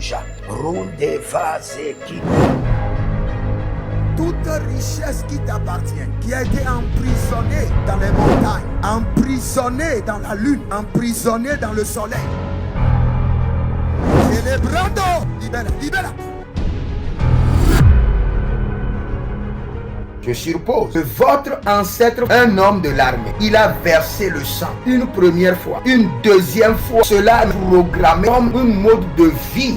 Rouge, Ronde Vazeki. Toute richesse qui t'appartient, qui a été emprisonnée dans les montagnes, emprisonnée dans la lune, emprisonnée dans le soleil. Célébrando, libera. Je suppose que votre ancêtre, un homme de l'armée, il a versé le sang une première fois, une deuxième fois. Cela est programmé comme un mode de vie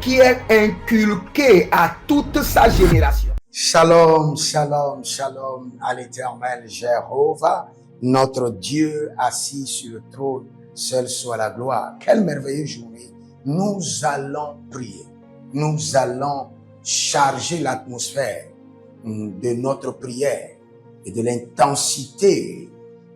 qui est inculqué à toute sa génération. Shalom, shalom, shalom à l'Éternel Jéhovah, notre Dieu assis sur le trône, seul soit la gloire. Quelle merveilleuse journée. Nous allons prier. Nous allons charger l'atmosphère de notre prière et de l'intensité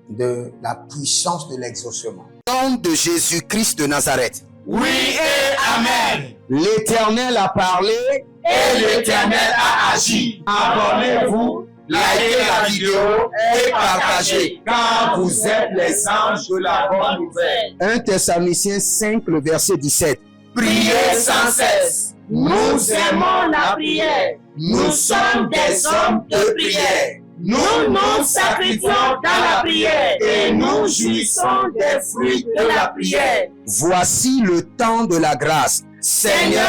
de la puissance de l'exaucement. Au nom de Jésus-Christ de Nazareth. Oui et Amen. L'Éternel a parlé et l'Éternel a agi. Abonnez-vous, likez la vidéo et partagez, car vous êtes les anges de la bonne nouvelle. 1 Thessaloniciens 5, le verset 17. Priez sans cesse. Nous aimons la prière. Nous sommes des hommes de prière. Nous nous sacrifions dans la prière et nous jouissons des fruits de la prière. Voici le temps de la grâce. Seigneur,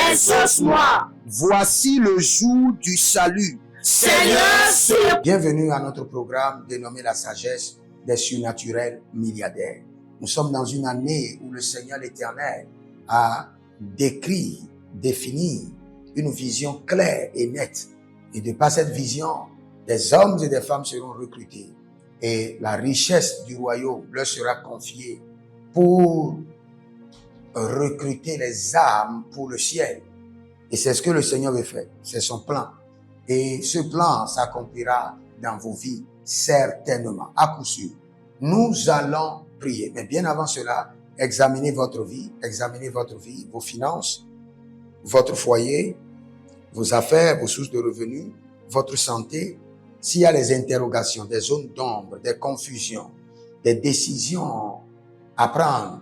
exauce-moi. Voici le jour du salut. Seigneur, bienvenue à notre programme dénommé La sagesse des surnaturels milliardaires. Nous sommes dans une année où le Seigneur l'Éternel a décrit, défini une vision claire et nette. Et de par cette vision, des hommes et des femmes seront recrutés et la richesse du royaume leur sera confiée pour recruter les âmes pour le ciel. Et c'est ce que le Seigneur veut faire. C'est son plan. Et ce plan s'accomplira dans vos vies, certainement, à coup sûr. Nous allons prier. Mais bien avant cela, examinez votre vie, vos finances, votre foyer, vos affaires, vos sources de revenus, votre santé. S'il y a des interrogations, des zones d'ombre, des confusions, des décisions à prendre,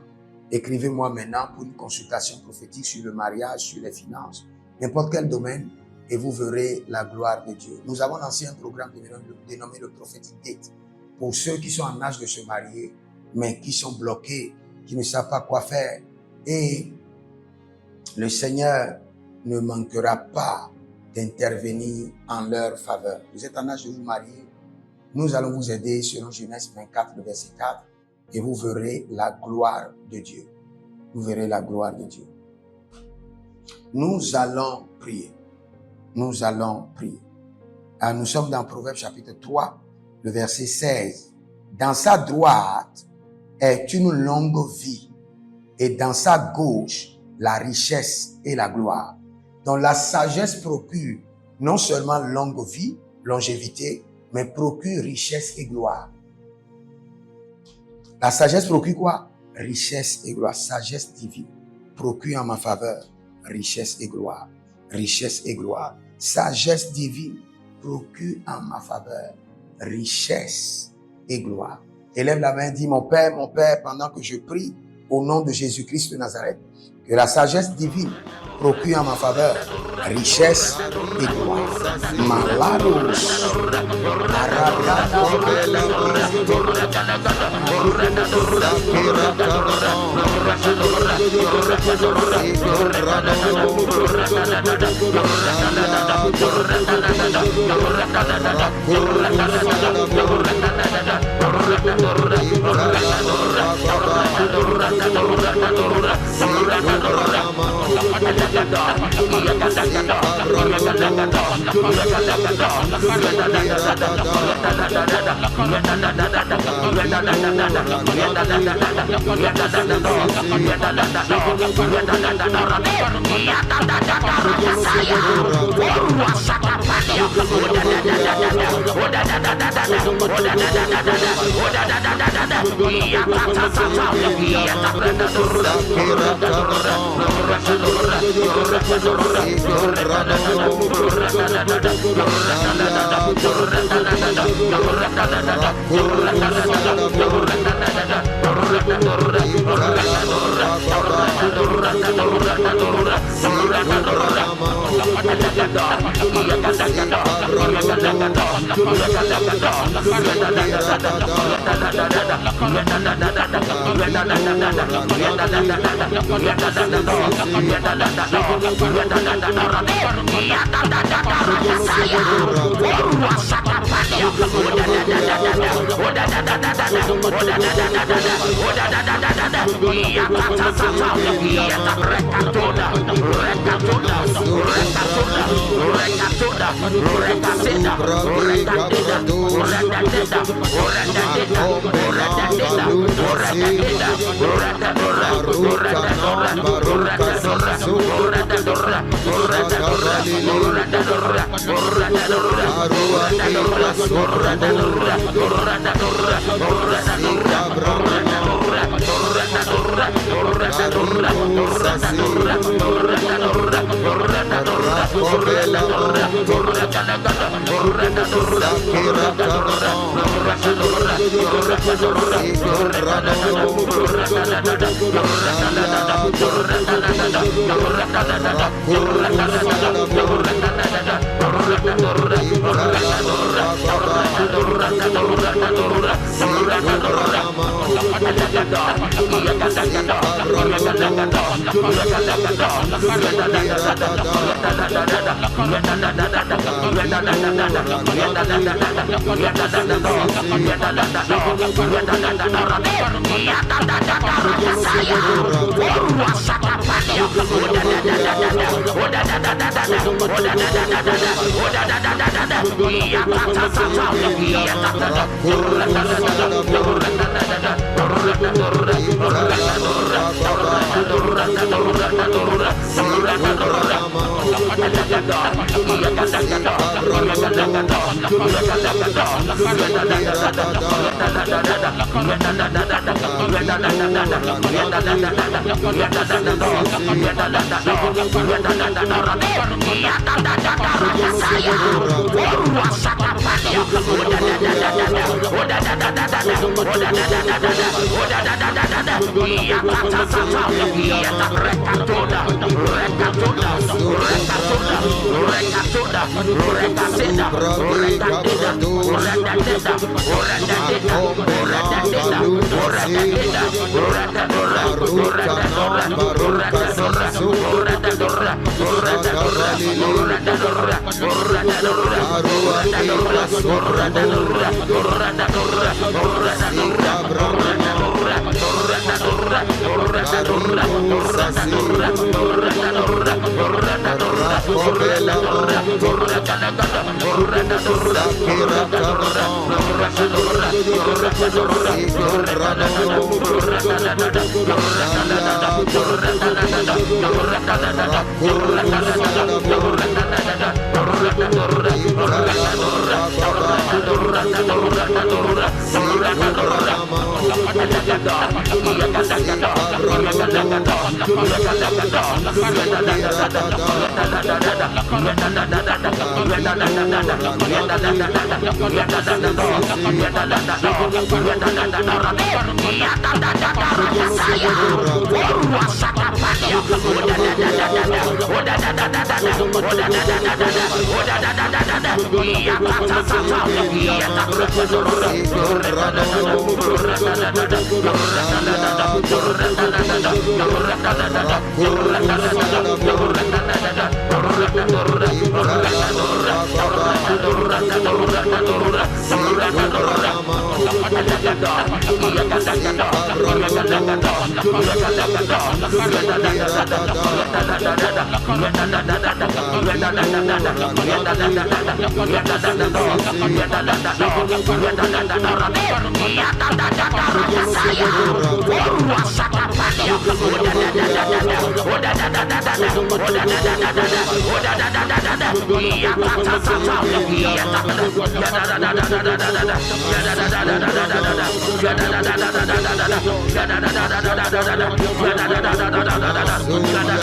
écrivez-moi maintenant pour une consultation prophétique sur le mariage, sur les finances, n'importe quel domaine, et vous verrez la gloire de Dieu. Nous avons lancé un programme dénommé le Prophetic Date pour ceux qui sont en âge de se marier, mais qui sont bloqués, qui ne savent pas quoi faire. Et le Seigneur ne manquera pas d'intervenir en leur faveur. Vous êtes en âge de vous marier, nous allons vous aider selon Genèse 24, le verset 4, et vous verrez la gloire de Dieu. Vous verrez la gloire de Dieu. Nous allons prier. Nous allons prier. Alors, nous sommes dans Proverbe chapitre 3, le verset 16. Dans sa droite est une longue vie, et dans sa gauche, la richesse et la gloire. Donc la sagesse procure non seulement longue vie, longévité, mais procure richesse et gloire. La sagesse procure quoi? Richesse et gloire. Sagesse divine procure en ma faveur richesse et gloire. Richesse et gloire. Sagesse divine procure en ma faveur richesse et gloire. Élève la main, dis mon Père, pendant que je prie au nom de Jésus-Christ de Nazareth, que la sagesse divine procure en ma faveur richesse et gloire. Malaros. Sura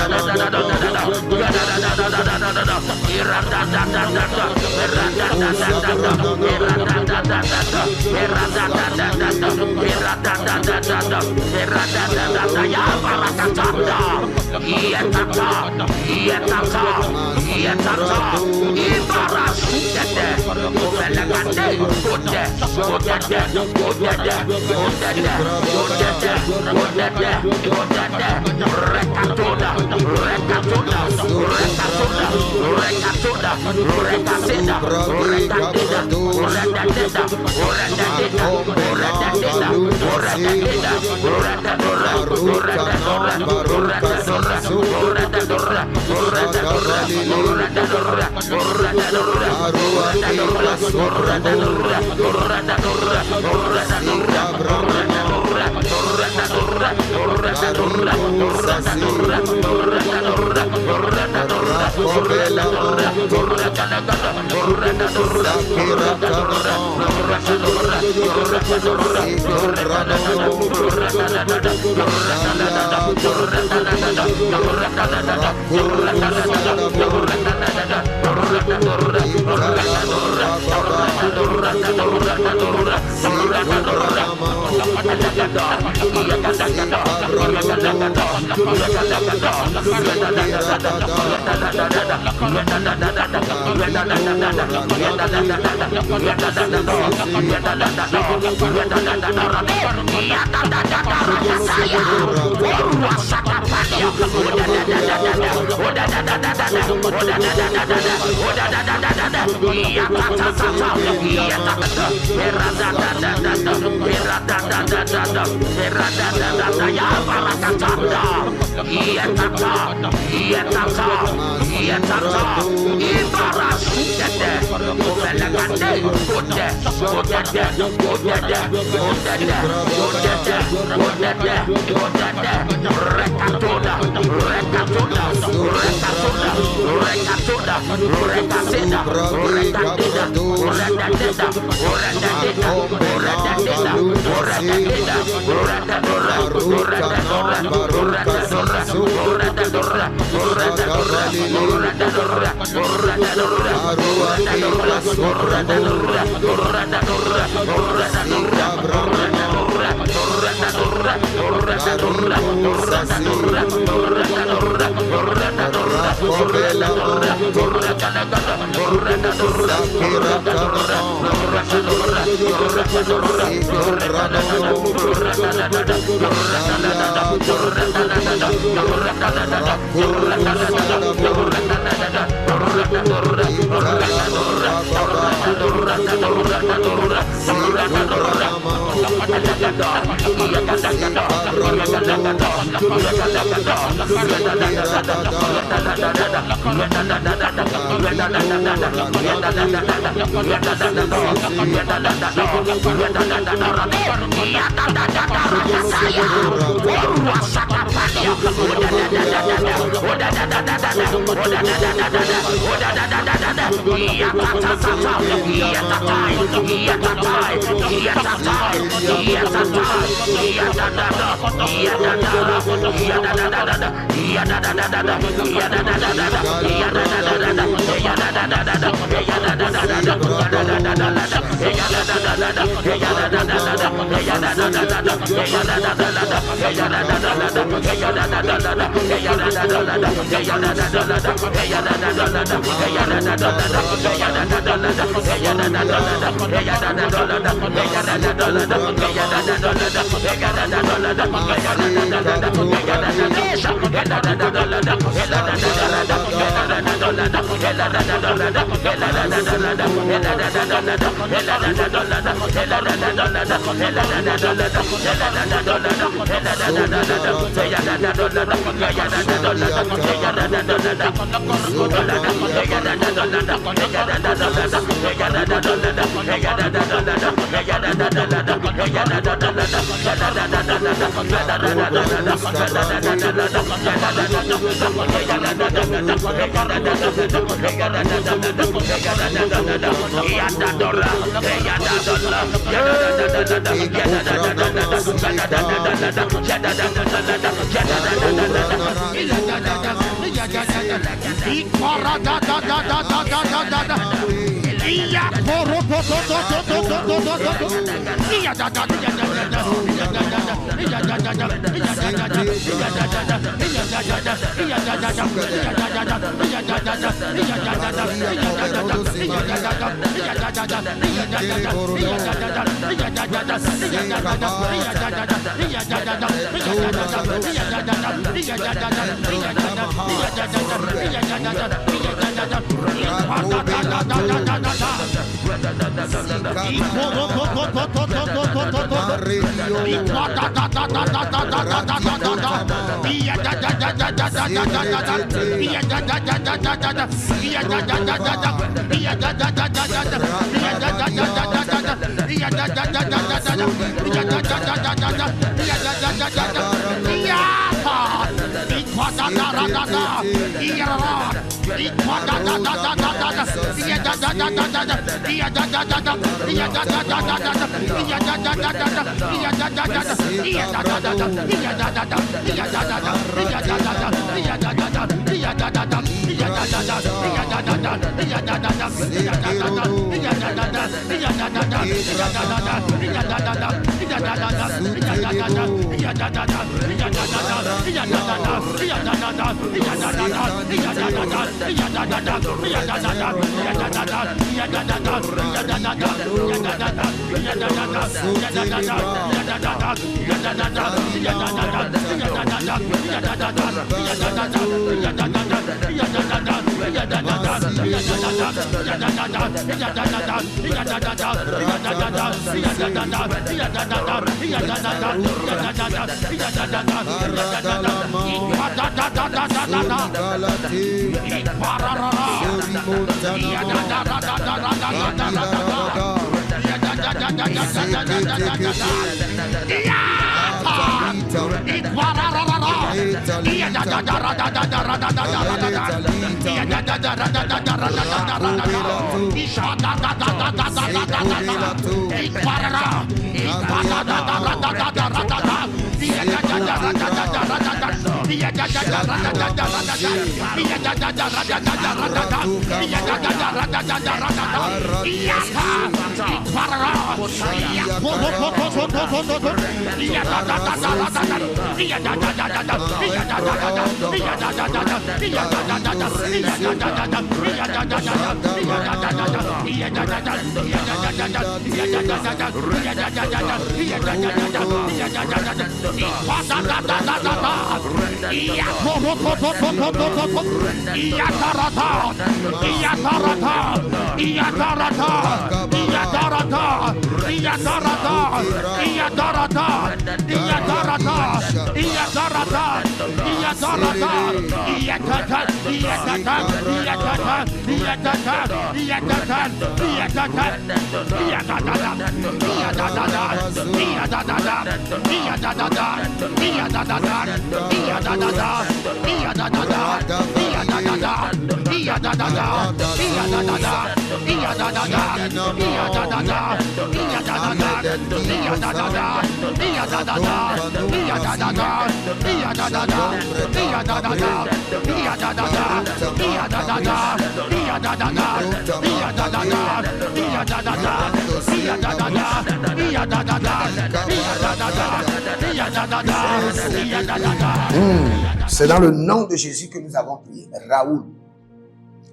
C'est dans le nom de Jésus que nous avons prié.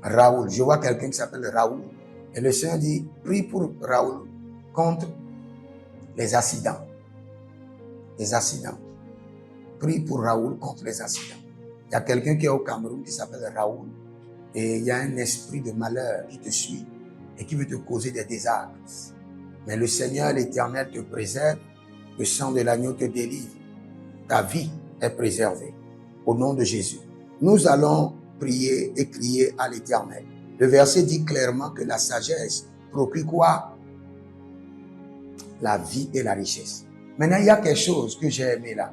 Raoul, je vois quelqu'un qui s'appelle Raoul. Et le Seigneur dit, prie pour Raoul contre les accidents. Les accidents. Prie pour Raoul contre les accidents. Il y a quelqu'un qui est au Cameroun qui s'appelle Raoul. Et il y a un esprit de malheur qui te suit et qui veut te causer des désastres. Mais le Seigneur, l'Éternel, te préserve. Le sang de l'agneau te délivre. Ta vie est préservée. Au nom de Jésus. Nous allons prier et crier à l'Éternel. Le verset dit clairement que la sagesse procure quoi? La vie et la richesse. Maintenant, il y a quelque chose que j'ai aimé là.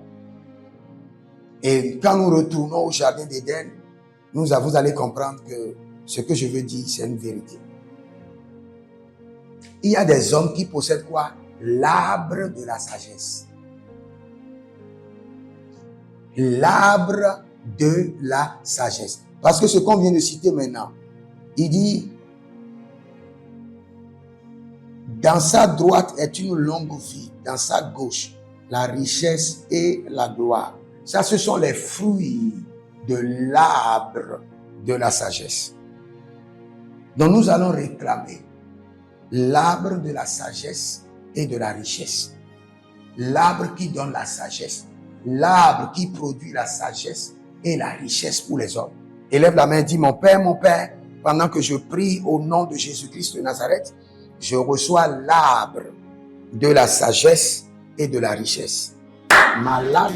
Et quand nous retournons au jardin d'Éden, vous allez comprendre que ce que je veux dire, c'est une vérité. Il y a des hommes qui possèdent quoi? L'arbre de la sagesse. L'arbre de la sagesse. Parce que ce qu'on vient de citer maintenant, Il dit, dans sa droite est une longue vie, dans sa gauche, la richesse et la gloire. Ça, ce sont les fruits de l'arbre de la sagesse. Donc nous allons réclamer l'arbre de la sagesse et de la richesse. L'arbre qui donne la sagesse. L'arbre qui produit la sagesse et la richesse pour les hommes. Élève la main et dis, mon Père, pendant que je prie au nom de Jésus-Christ de Nazareth, je reçois l'arbre de la sagesse et de la richesse. Malade.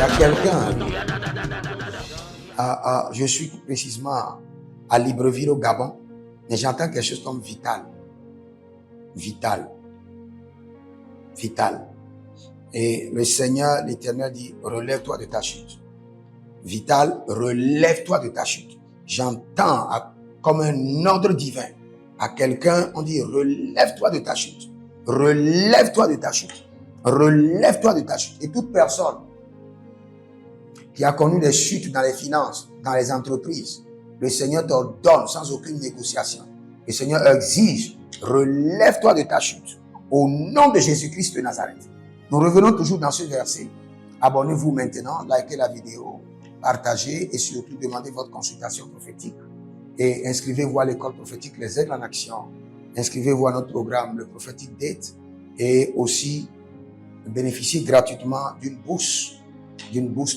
a quelqu'un, je suis précisément à Libreville au Gabon, mais j'entends quelque chose comme vital. Vital. Vital. Et le Seigneur, l'Éternel dit, relève-toi de ta chute. Vital, relève-toi de ta chute. J'entends comme un ordre divin à quelqu'un, on dit, relève-toi de ta chute. Relève-toi de ta chute. Relève-toi de ta chute. Et toute personne qui a connu des chutes dans les finances, dans les entreprises, le Seigneur t'ordonne sans aucune négociation. Le Seigneur exige, relève-toi de ta chute. Au nom de Jésus-Christ de Nazareth. Nous revenons toujours dans ce verset. Abonnez-vous maintenant, likez la vidéo, partagez et surtout demandez votre consultation prophétique. Et inscrivez-vous à l'école prophétique Les Aigles en Action. Inscrivez-vous à notre programme, le prophétique Date. Et aussi, bénéficiez gratuitement d'une bourse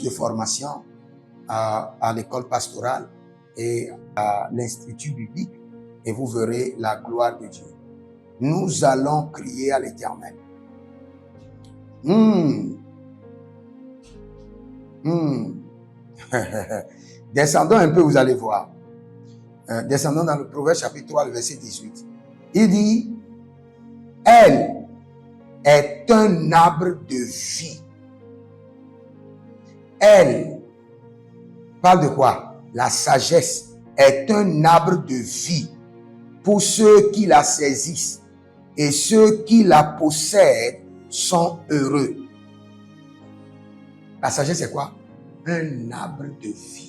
de formation à l'école pastorale et à l'Institut biblique. Et vous verrez la gloire de Dieu. Nous allons crier à l'Éternel. Descendons un peu, vous allez voir. Descendons dans le Proverbe chapitre 3, le verset 18. Il dit, elle est un arbre de vie. Elle parle de quoi? La sagesse est un arbre de vie pour ceux qui la saisissent et ceux qui la possèdent sont heureux. La sagesse c'est quoi? Un arbre de vie.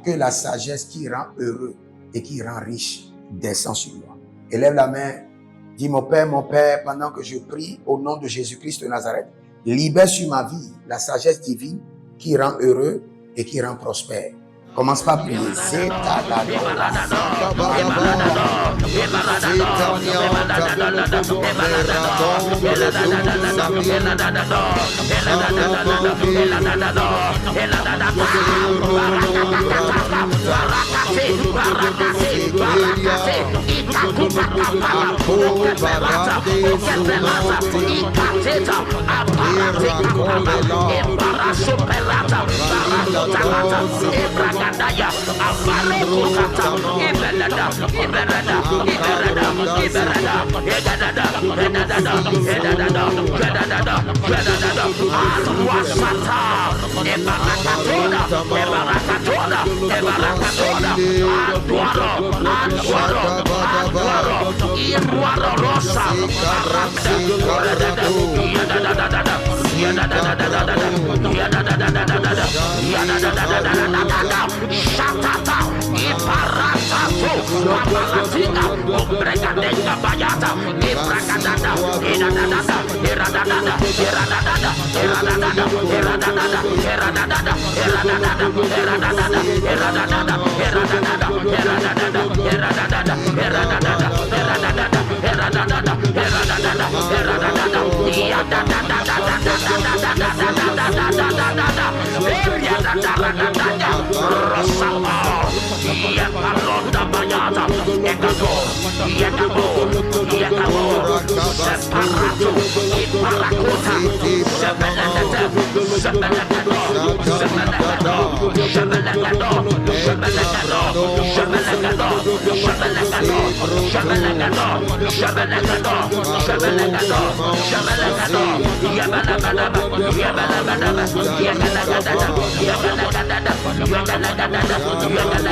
Que la sagesse qui rend heureux et qui rend riche descend sur moi. Élève la main. Dis mon Père, pendant que je prie au nom de Jésus-Christ de Nazareth, libère sur ma vie la sagesse divine qui rend heureux et qui rend prospère. Commence par prier. Gadaya, Amaro Kata, Iberada, Iberada, Iberada, Iberada, Edada, Edada, Edada, Edada, Edada, Alwasata, Ebarakatoda, Ebarakatoda, Ebarakatoda, Anduaro, Anduaro, Anduaro, Iruaro Rosa, Aranda, Yadada, Shatata, Iparatato, Mapalatina, Obregadenga Bayata, Ibragadada, Iradada, Iradada, Iradada, Iradada, Iradada, Iradada, Iradada, Iradada, Iradada, Iradada,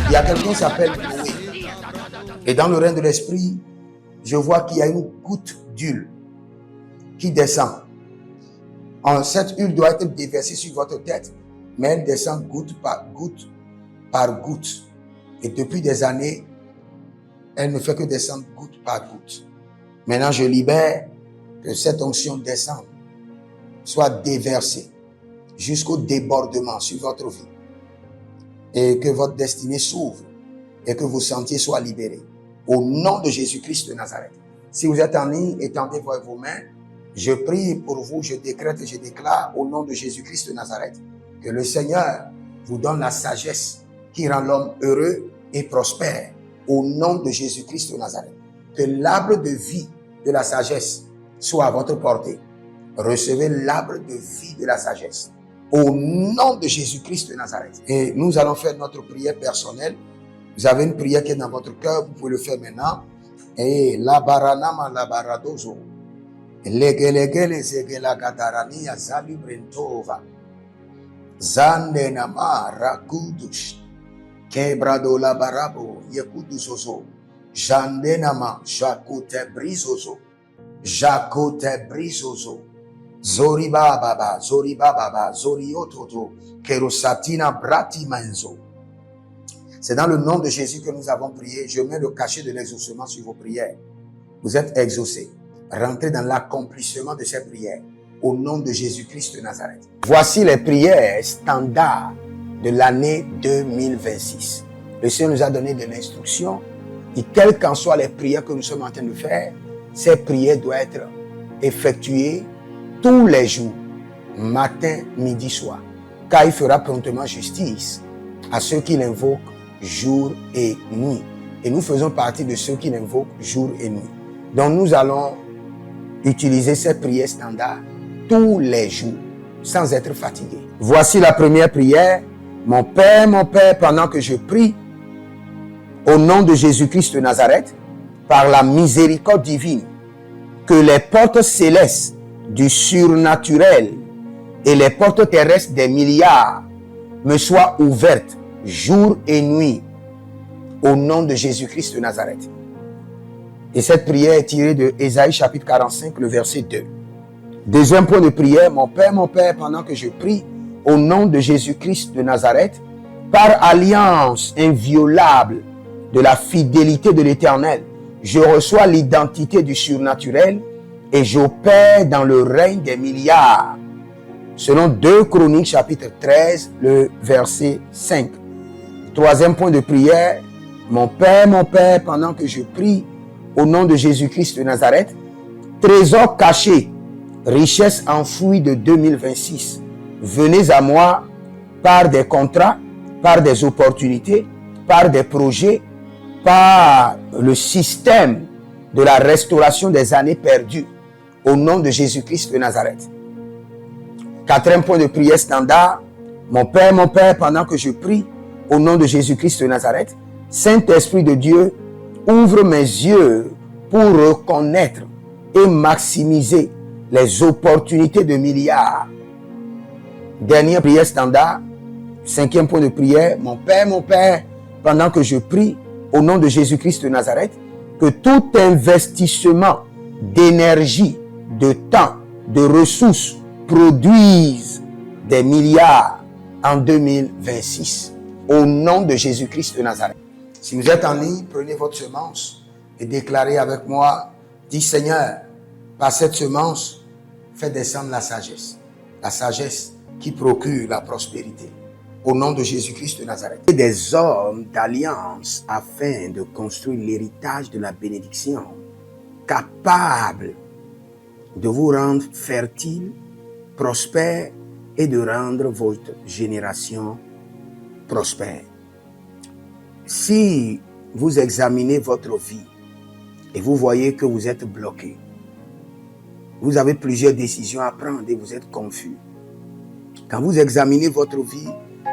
Il y a quelqu'un qui s'appelle Noé. Et dans le règne de l'esprit, je vois qu'il y a une goutte d'huile qui descend. Cette huile doit être déversée sur votre tête, mais elle descend goutte par goutte par goutte. Et depuis des années, elle ne fait que descendre goutte par goutte. Maintenant, je libère que cette onction descende, soit déversée jusqu'au débordement sur votre vie. Et que votre destinée s'ouvre et que vos sentiers soient libérés. Au nom de Jésus-Christ de Nazareth. Si vous êtes en ligne, étendez vos mains. Je prie pour vous, je décrète et je déclare au nom de Jésus-Christ de Nazareth que le Seigneur vous donne la sagesse qui rend l'homme heureux et prospère. Au nom de Jésus-Christ de Nazareth. Que l'arbre de vie de la sagesse soit à votre portée. Recevez l'arbre de vie de la sagesse. Au nom de Jésus-Christ de Nazareth. Et nous allons faire notre prière personnelle. Vous avez une prière qui est dans votre cœur, vous pouvez le faire maintenant. Et la baranama la baradozo. Legelegele zegela gadarania zalubrentova. Zandenama rakudush. Kebrado la barabo yekudusozo. Jandenama jacote brisozo. Jacote brisozo. Zoriba baba, Zoriba baba, Zoriototo, Kerosatina brati manzo. C'est dans le nom de Jésus que nous avons prié. Je mets le cachet de l'exaucement sur vos prières. Vous êtes exaucés. Rentrez dans l'accomplissement de ces prières. Au nom de Jésus-Christ de Nazareth. Voici les prières standards de l'année 2026. Le Seigneur nous a donné de l'instruction. Et quelles qu'en soient les prières que nous sommes en train de faire, ces prières doivent être effectuées tous les jours, matin, midi, soir. Car il fera promptement justice à ceux qui l'invoquent jour et nuit. Et nous faisons partie de ceux qui l'invoquent jour et nuit. Donc nous allons utiliser ces prières standards tous les jours, sans être fatigués. Voici la première prière. Mon Père, pendant que je prie, au nom de Jésus-Christ de Nazareth, par la miséricorde divine, que les portes célestes du surnaturel et les portes terrestres des milliards me soient ouvertes jour et nuit au nom de Jésus-Christ de Nazareth. Et cette prière est tirée de Ésaïe chapitre 45, le verset 2. Deuxième point de prière, mon Père, pendant que je prie au nom de Jésus-Christ de Nazareth, par alliance inviolable de la fidélité de l'Éternel, je reçois l'identité du surnaturel et j'opère dans le règne des milliards. Selon 2 Chroniques chapitre 13, le verset 5. Troisième point de prière, mon Père, pendant que je prie au nom de Jésus-Christ de Nazareth, trésor caché, richesse enfouie de 2026, venez à moi par des contrats, par des opportunités, par des projets, par le système de la restauration des années perdues, au nom de Jésus-Christ de Nazareth. Quatrième point de prière standard, mon Père, pendant que je prie au nom de Jésus-Christ de Nazareth, Saint-Esprit de Dieu, ouvre mes yeux pour reconnaître et maximiser les opportunités de milliards. Dernière prière standard, cinquième point de prière, mon Père, pendant que je prie au nom de Jésus-Christ de Nazareth, que tout investissement d'énergie, de temps, de ressources produise des milliards en 2026. Au nom de Jésus-Christ de Nazareth. Si vous êtes en ligne, prenez votre semence et déclarez avec moi, dis Seigneur, par cette semence, fais descendre la sagesse qui procure la prospérité. Au nom de Jésus-Christ de Nazareth. Et des hommes d'alliance afin de construire l'héritage de la bénédiction, capables de vous rendre fertile, prospère et de rendre votre génération prospère. Si vous examinez votre vie et vous voyez que vous êtes bloqué, vous avez plusieurs décisions à prendre et vous êtes confus. Quand vous examinez votre vie,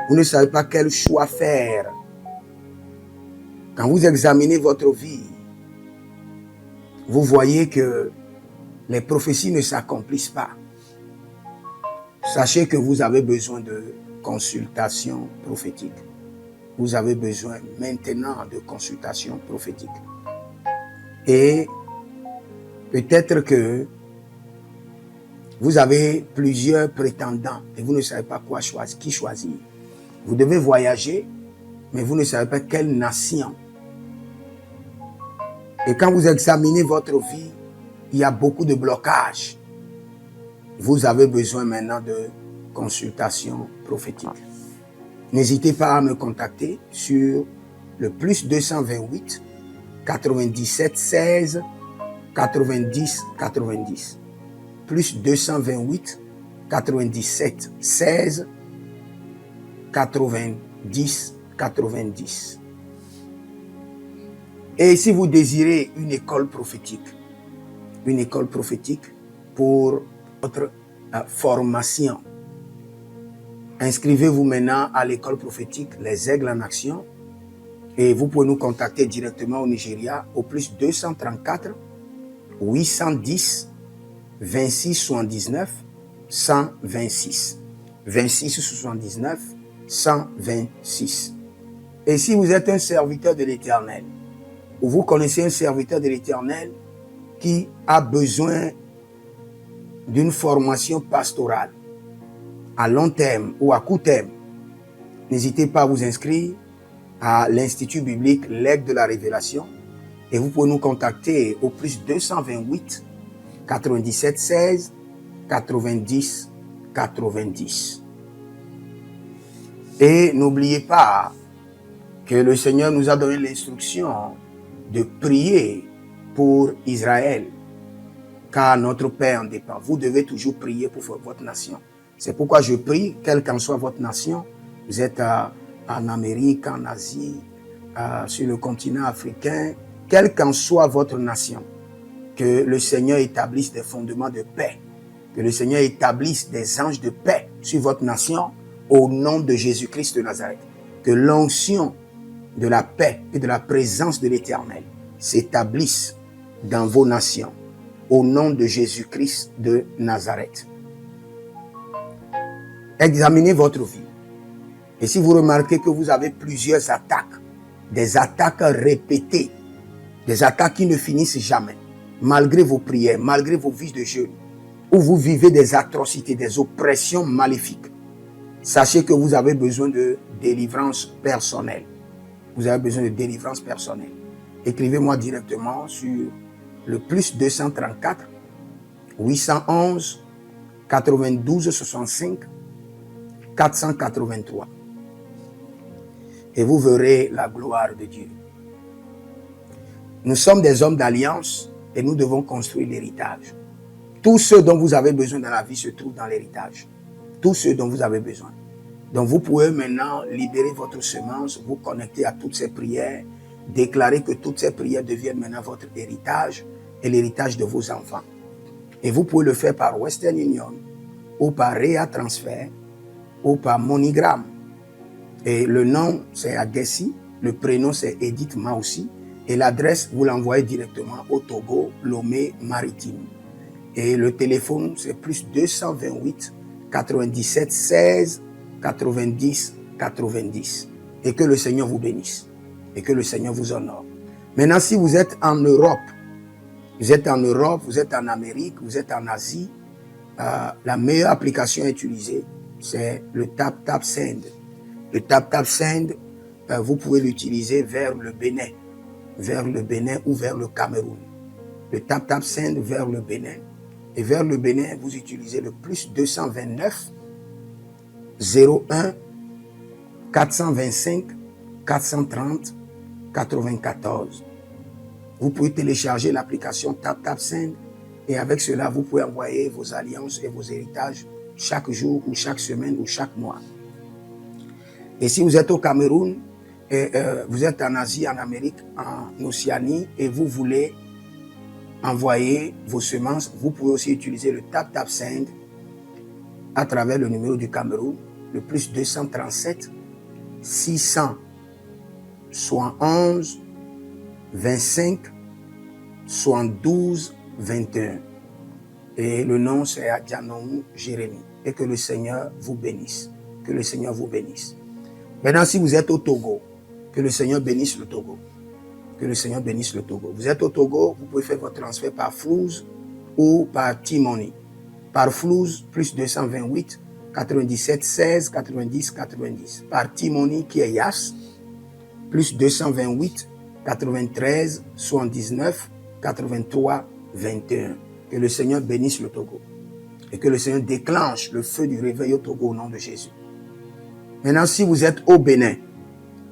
vous ne savez pas quel choix faire. Quand vous examinez votre vie, vous voyez que les prophéties ne s'accomplissent pas. Sachez que vous avez besoin de consultation prophétique. Vous avez besoin maintenant de consultation prophétique. Et peut-être que vous avez plusieurs prétendants et vous ne savez pas qui choisir. Vous devez voyager, mais vous ne savez pas quelle nation. Et quand vous examinez votre vie, il y a beaucoup de blocages. Vous avez besoin maintenant de consultation prophétique. N'hésitez pas à me contacter sur le +228 97 16 90 90. +228 97 16 90 90. Et si vous désirez une école prophétique pour votre formation, inscrivez-vous maintenant à l'école prophétique Les Aigles en Action et vous pouvez nous contacter directement au Nigeria au +234 810 26 79 126. 26 79 126. Et si vous êtes un serviteur de l'Éternel, ou vous connaissez un serviteur de l'Éternel qui a besoin d'une formation pastorale à long terme ou à court terme, n'hésitez pas à vous inscrire à l'Institut biblique L'Aigle de la Révélation et vous pouvez nous contacter au +228 97 16 90 90. Et n'oubliez pas que le Seigneur nous a donné l'instruction de prier pour Israël, car notre paix en dépend. Vous devez toujours prier pour votre nation. C'est pourquoi je prie, quelle qu'en soit votre nation, vous êtes en Amérique, en Asie, sur le continent africain, quelle qu'en soit votre nation, que le Seigneur établisse des fondements de paix, que le Seigneur établisse des anges de paix sur votre nation, au nom de Jésus-Christ de Nazareth. Que l'onction de la paix et de la présence de l'Éternel s'établisse dans vos nations, au nom de Jésus-Christ de Nazareth. Examinez votre vie. Et si vous remarquez que vous avez plusieurs attaques, des attaques répétées, des attaques qui ne finissent jamais, malgré vos prières, malgré vos vies de jeûne, où vous vivez des atrocités, des oppressions maléfiques, sachez que vous avez besoin de délivrance personnelle. Vous avez besoin de délivrance personnelle. Écrivez-moi directement sur le plus 234 811 92 65 483. Et vous verrez la gloire de Dieu. Nous sommes des hommes d'alliance et nous devons construire l'héritage. Tout ce dont vous avez besoin dans la vie se trouve dans l'héritage. Tout ce dont vous avez besoin. Donc vous pouvez maintenant libérer votre semence, vous connecter à toutes ces prières, déclarer que toutes ces prières deviennent maintenant votre héritage et l'héritage de vos enfants. Et vous pouvez le faire par Western Union ou par Rea Transfer ou par MoneyGram. Et le nom c'est Agessi, le prénom c'est Edith Maussi et l'adresse vous l'envoyez directement au Togo, Lomé Maritime. Et le téléphone c'est plus 228 97 16 90 90. Et que le Seigneur vous bénisse. Et que le Seigneur vous honore. Maintenant, si vous êtes en Europe, vous êtes en Amérique, vous êtes en Asie, la meilleure application à utiliser, c'est le TapTapSend. Le TapTapSend, vous pouvez l'utiliser vers le Bénin ou vers le Cameroun. Le TapTapSend vers le Bénin. Et vers le Bénin, vous utilisez le plus 229 01 425 430 94. Vous pouvez télécharger l'application TapTapSend et avec cela, vous pouvez envoyer vos alliances et vos héritages chaque jour ou chaque semaine ou chaque mois. Et si vous êtes au Cameroun, vous êtes en Asie, en Amérique, en Océanie et vous voulez envoyer vos semences, vous pouvez aussi utiliser le TapTapSend à travers le numéro du Cameroun, le plus 237 671 25 72 21. Et le nom c'est Adjanou Jérémie. Et que le Seigneur vous bénisse. Que le Seigneur vous bénisse. Maintenant, si vous êtes au Togo, que le Seigneur bénisse le Togo. Que le Seigneur bénisse le Togo. Vous êtes au Togo, vous pouvez faire votre transfert par Flouz ou par T-Money. Par Flouz, plus 228 97 16 90 90. Par T-Money qui est Yas, plus 228 93 79 83 21. Que le Seigneur bénisse le Togo. Et que le Seigneur déclenche le feu du réveil au Togo au nom de Jésus. Maintenant, si vous êtes au Bénin,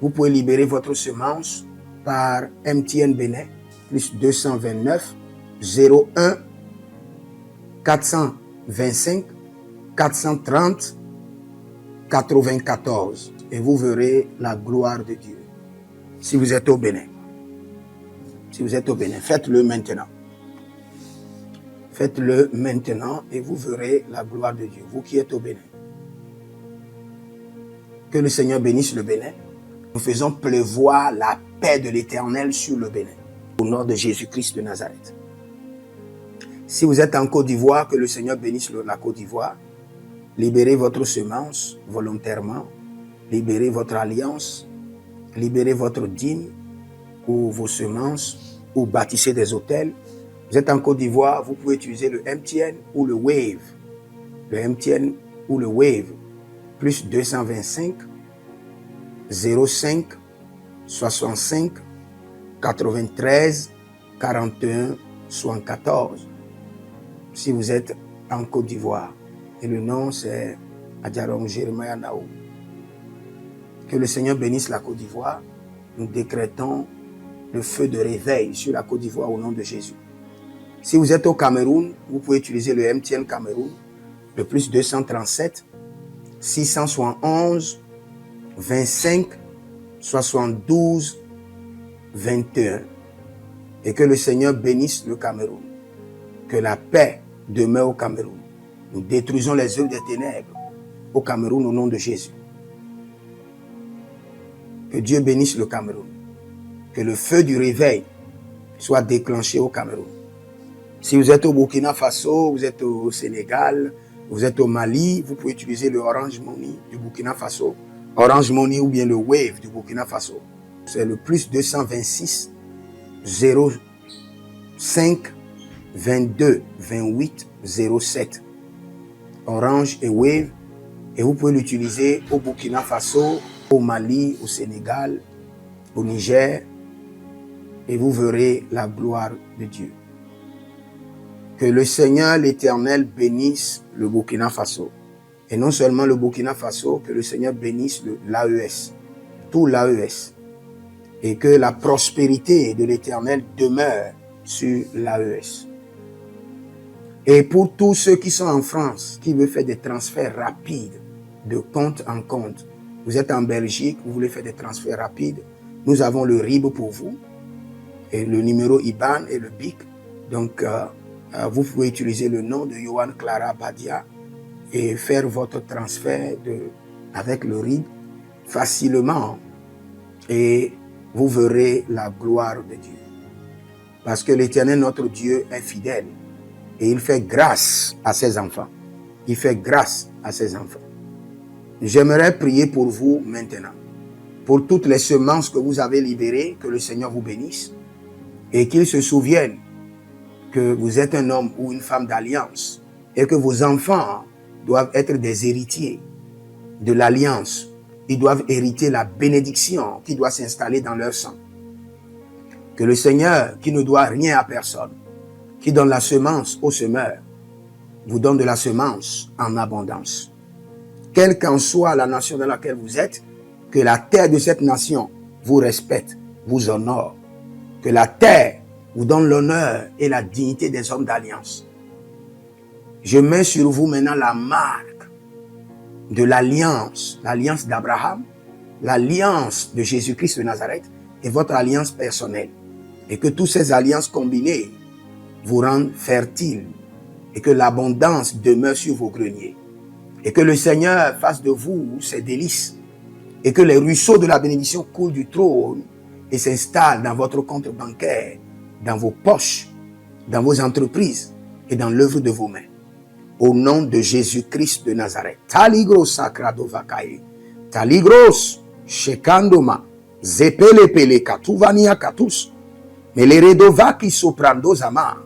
vous pouvez libérer votre semence par MTN Bénin, plus 229 01 425 430 94. Et vous verrez la gloire de Dieu. Si vous êtes au Bénin. Si vous êtes au Bénin, faites-le maintenant. Faites-le maintenant et vous verrez la gloire de Dieu. Vous qui êtes au Bénin. Que le Seigneur bénisse le Bénin. Nous faisons pleuvoir la paix de l'Éternel sur le Bénin. Au nom de Jésus-Christ de Nazareth. Si vous êtes en Côte d'Ivoire, que le Seigneur bénisse la Côte d'Ivoire. Libérez votre semence volontairement. Libérez votre alliance. Libérez votre dîme ou vos semences ou bâtissez des hôtels. Vous êtes en Côte d'Ivoire, vous pouvez utiliser le MTN ou le Wave. Le MTN ou le Wave. Plus 225 05 65 93 41 74. Si vous êtes en Côte d'Ivoire. Et le nom c'est Adjarom Jeremiah Naou. Que le Seigneur bénisse la Côte d'Ivoire. Nous décrétons le feu de réveil sur la Côte d'Ivoire au nom de Jésus. Si vous êtes au Cameroun, vous pouvez utiliser le MTN Cameroun, le plus 237 671 25 72 21. Et que le Seigneur bénisse le Cameroun. Que la paix demeure au Cameroun. Nous détruisons les œuvres des ténèbres au Cameroun au nom de Jésus. Que Dieu bénisse le Cameroun. Que le feu du réveil soit déclenché au Cameroun. Si vous êtes au Burkina Faso, vous êtes au Sénégal, vous êtes au Mali, vous pouvez utiliser le Orange Money du Burkina Faso. Orange Money ou bien le Wave du Burkina Faso. C'est le plus 226 05 22 28 07. Orange et Wave. Et vous pouvez l'utiliser au Burkina Faso, au Mali, au Sénégal, au Niger. Et vous verrez la gloire de Dieu. Que le Seigneur l'Éternel bénisse le Burkina Faso. Et non seulement le Burkina Faso, que le Seigneur bénisse l'AES, tout l'AES. Et que la prospérité de l'Éternel demeure sur l'AES. Et pour tous ceux qui sont en France, qui veulent faire des transferts rapides de compte en compte, vous êtes en Belgique, vous voulez faire des transferts rapides, nous avons le RIB pour vous, et le numéro IBAN et le BIC. Donc, vous pouvez utiliser le nom de Yohan Clara Badia et faire votre transfert avec le RIB facilement. Et vous verrez la gloire de Dieu. Parce que l'Éternel, notre Dieu, est fidèle. Et il fait grâce à ses enfants. Il fait grâce à ses enfants. J'aimerais prier pour vous maintenant. Pour toutes les semences que vous avez libérées, que le Seigneur vous bénisse. Et qu'il se souvienne que vous êtes un homme ou une femme d'alliance. Et que vos enfants doivent être des héritiers de l'alliance. Ils doivent hériter la bénédiction qui doit s'installer dans leur sang. Que le Seigneur, qui ne doit rien à personne, qui donne la semence au semeur, vous donne de la semence en abondance. Quelle qu'en soit la nation dans laquelle vous êtes, que la terre de cette nation vous respecte, vous honore. Que la terre vous donne l'honneur et la dignité des hommes d'alliance. Je mets sur vous maintenant la marque de l'alliance d'Abraham, l'alliance de Jésus-Christ de Nazareth et votre alliance personnelle. Et que toutes ces alliances combinées vous rendent fertiles et que l'abondance demeure sur vos greniers. Et que le Seigneur fasse de vous ses délices et que les ruisseaux de la bénédiction coulent du trône et s'installent dans votre compte bancaire, dans vos poches, dans vos entreprises et dans l'œuvre de vos mains. Au nom de Jésus-Christ de Nazareth. Taligros sacrado vakae. Taligros shekandoma. Zepelepele katuvania katus. Meleredovaki soprando zama.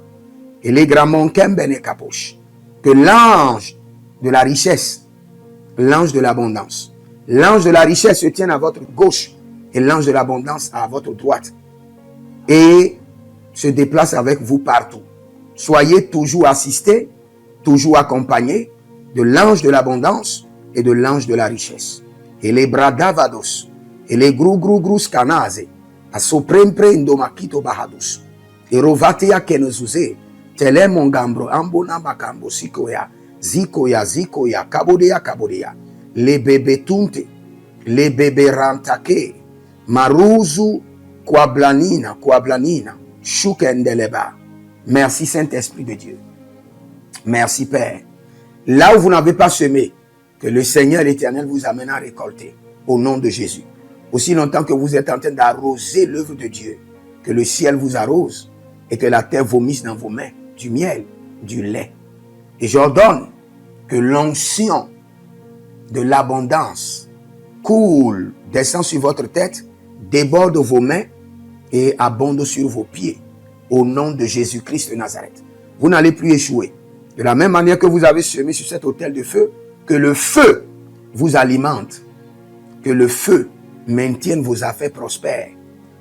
Et les gramonkem bene kaposh. Que l'ange de la richesse, l'ange de l'abondance, l'ange de la richesse se tienne à votre gauche et l'ange de l'abondance à votre droite. Et se déplace avec vous partout. Soyez toujours assistés, toujours accompagné de l'ange de l'abondance et de l'ange de la richesse. Et les bradavados, et les grou scanase, a soprempre indomakito bahadus, et rovatea kenezuze, tele mongambro ambona makambo sikoya, zikoya, kabodea, les bébés tunte, les bébés rantake, maruzu, kwablanina, shukendeleba. Merci Saint-Esprit de Dieu. Merci Père. Là où vous n'avez pas semé, que le Seigneur l'Éternel vous amène à récolter au nom de Jésus. Aussi longtemps que vous êtes en train d'arroser l'œuvre de Dieu, que le ciel vous arrose et que la terre vomisse dans vos mains du miel, du lait. Et j'ordonne que l'onction de l'abondance coule, descend sur votre tête, déborde vos mains et abonde sur vos pieds au nom de Jésus-Christ de Nazareth. Vous n'allez plus échouer. De la même manière que vous avez semé sur cet autel de feu, que le feu vous alimente, que le feu maintienne vos affaires prospères,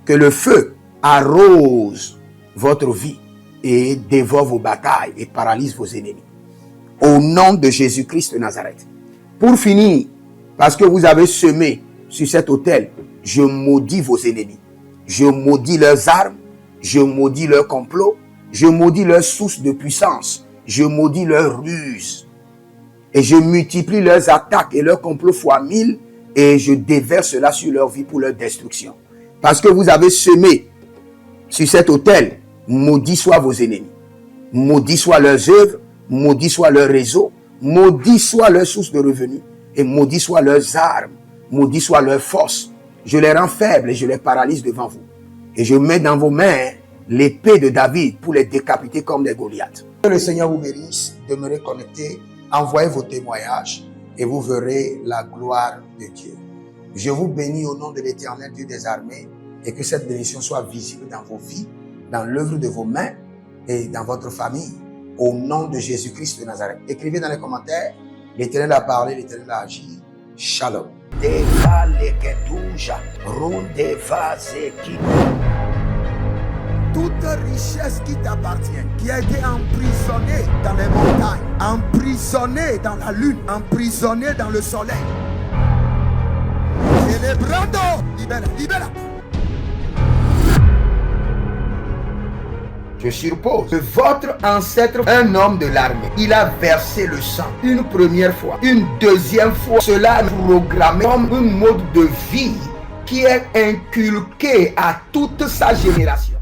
que le feu arrose votre vie et dévore vos batailles et paralyse vos ennemis. Au nom de Jésus-Christ de Nazareth. Pour finir, parce que vous avez semé sur cet autel, je maudis vos ennemis. Je maudis leurs armes, je maudis leurs complots, je maudis leurs sources de puissance, je maudis leurs ruses. Et je multiplie leurs attaques et leurs complots fois 1000 et je déverse cela sur leur vie pour leur destruction. Parce que vous avez semé sur cet autel, maudit soient vos ennemis, maudit soient leurs œuvres, maudit soit leur réseau, maudit soit leur source de revenus et maudit soient leurs armes, maudit soit leur force. Je les rends faibles et je les paralyse devant vous. Et je mets dans vos mains l'épée de David pour les décapiter comme des Goliaths. Que le Seigneur vous bénisse, demeurez connectés, envoyez vos témoignages et vous verrez la gloire de Dieu. Je vous bénis au nom de l'Éternel Dieu des armées et que cette bénédiction soit visible dans vos vies, dans l'œuvre de vos mains et dans votre famille, au nom de Jésus-Christ de Nazareth. Écrivez dans les commentaires, l'Éternel a parlé, l'Éternel a agi. Shalom. Toute richesse qui t'appartient, qui a été emprisonnée dans les montagnes, emprisonnée dans la lune, emprisonnée dans le soleil. Célébrando, libère, libère. Je suppose que votre ancêtre, un homme de l'armée, il a versé le sang une première fois, une deuxième fois. Cela est programmé comme un mode de vie qui est inculqué à toute sa génération.